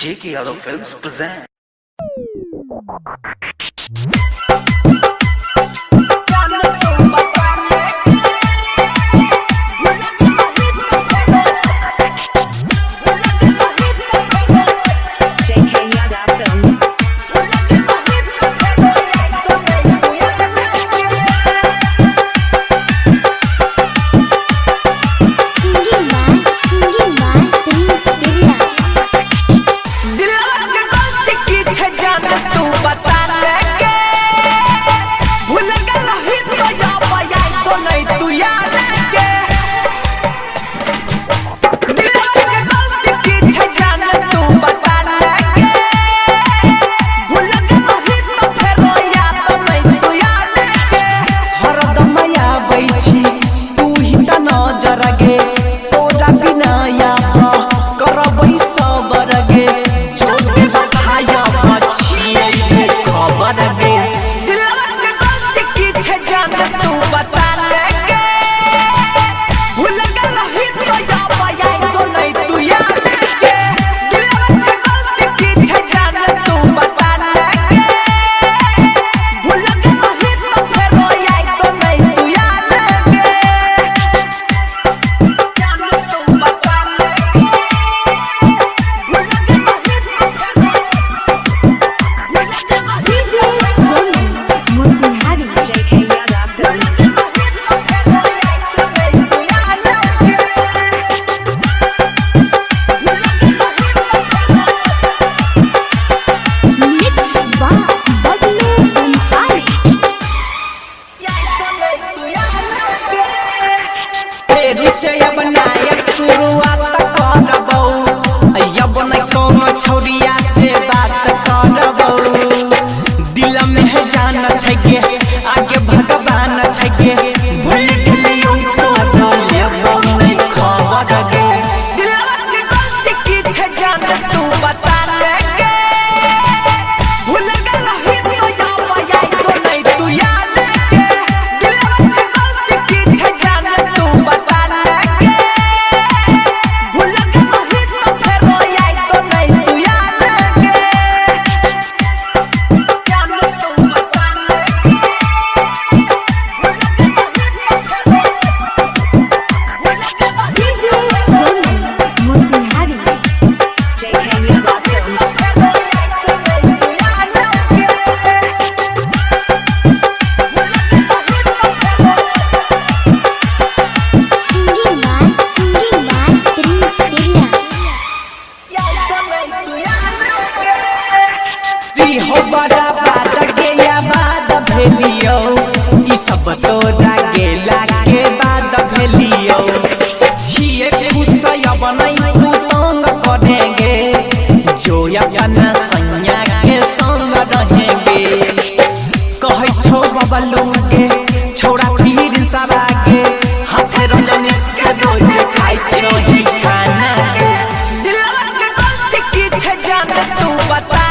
J.K. Yadav Films present. शुरुआत करबौ अब न कोनो छौरिया से बात करबौ दिल में है जान छै के आगे भगवान छै के भूल गेलियो तो लेबौ नहीं खबर गे दिलवा के गलती की छै जान तू बता ले गे भूल गेलही तो या तो नहीं तू याद गे दिलवा के गलती की छै जान तू बता बड़ा बात गेया बाद भेलियो ई सब तोरा गेला के बाद भेलियो छिए खुश अब नहीं तू तंग करेंगे जो अपना सैया के संग रहेंगे कहै छौ बबलू के छोड़ा पीर सवा के हाथ रंजनिस के रोज खाइ छौ ही खाना दिलवा के गलती की छै जान तू बता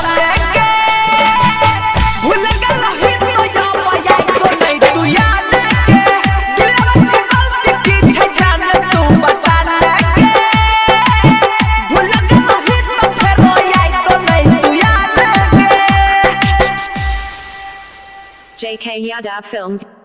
J.K. Yadav Films.